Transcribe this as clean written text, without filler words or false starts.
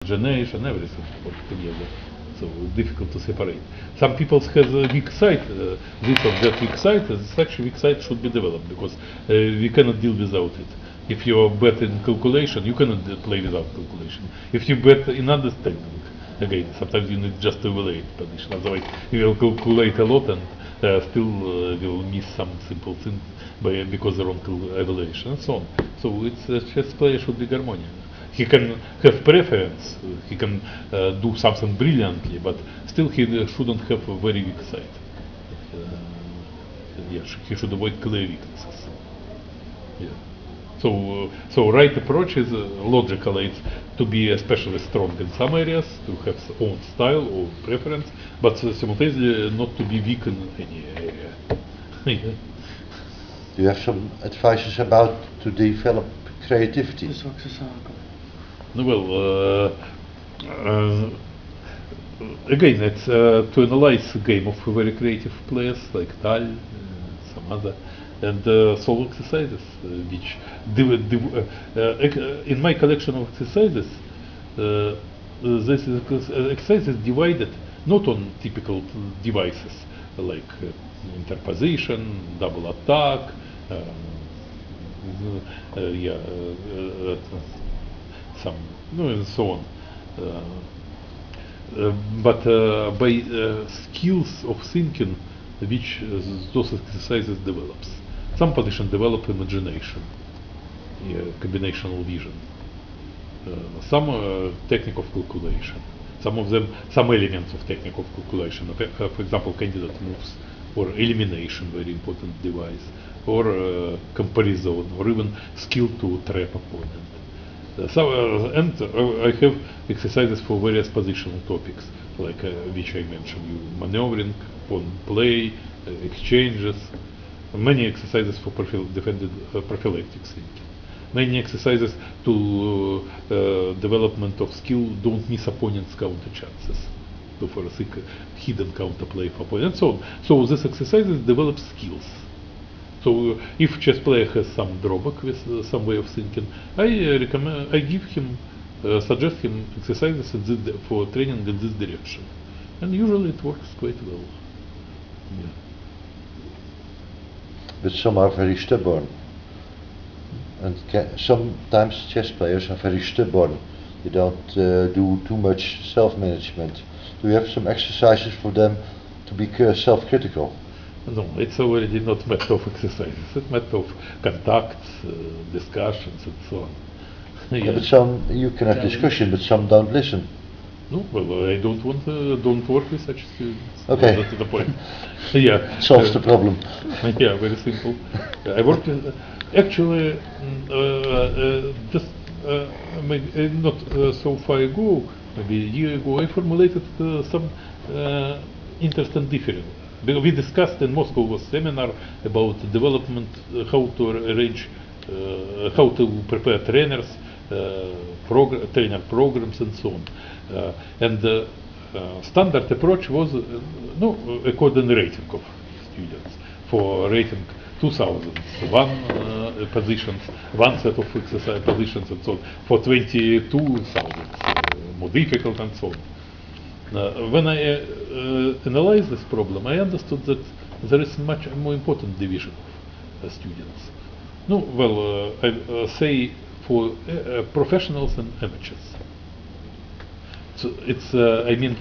generation, everything put together. So difficult to separate. Some people have a weak side. This or that weak side, such a weak side should be developed because we cannot deal without it. If you are better in calculation, you cannot play without calculation. If you better in understanding, again, sometimes you need just to evaluate position. Otherwise, you will calculate a lot and still will miss some simple things because of wrong evaluation and so on. So it's chess player should be harmonious. He can have preference, he can do something brilliantly, but still he shouldn't have a very weak side. Yeah, he should avoid clear weaknesses. Yeah. So right approach is logical. It's to be especially strong in some areas, to have own style or preference, but simultaneously not to be weak in any area. Yeah. Do you have some advices about to develop creativity? Well, again, it's to analyze a game of very creative players like Tal, some other, and solve exercises, which in my collection of exercises, this exercise is divided not on typical devices like interposition, double attack, some, and so on. But by skills of thinking which those exercises develops. Some position develop imagination, combinational vision. Some technique of calculation. Some of them, some elements of technique of calculation. For example, candidate moves, or elimination, very important device, or comparison, or even skill to trap opponent. And I have exercises for various positional topics, like which I mentioned, maneuvering, pawn play, exchanges, many exercises for prophylactic thinking, many exercises to development of skill, don't miss opponent's counter chances, to for a hidden counterplay for opponent, and so on. So these exercises develop skills. So if chess player has some drawback with some way of thinking, I give him, suggest him exercises for training in this direction, and usually it works quite well. Yeah. But some are very stubborn, and sometimes chess players are very stubborn. They don't do too much self-management. Do you have some exercises for them to be self-critical? No, it's already not matter of exercises. It's matter of contacts, discussions, and so on. Yeah, but some you can have discussion, but some don't listen. No, well, I don't want don't work with such students. Okay, That's the point. Yeah, solves the problem. Yeah, very simple. I worked actually just not so far ago, maybe a year ago. I formulated some interesting difference. We discussed in Moscow was seminar about development, how to arrange, how to prepare trainers, trainer programs, and so on. And the standard approach was according to rating of students. For rating 2001 positions, one set of exercise positions, and so on. For 22,000, more difficult, and so on. When I analyzed this problem, I understood that there is much more important division of students. No, well, I say for professionals and amateurs. So it's, I mean,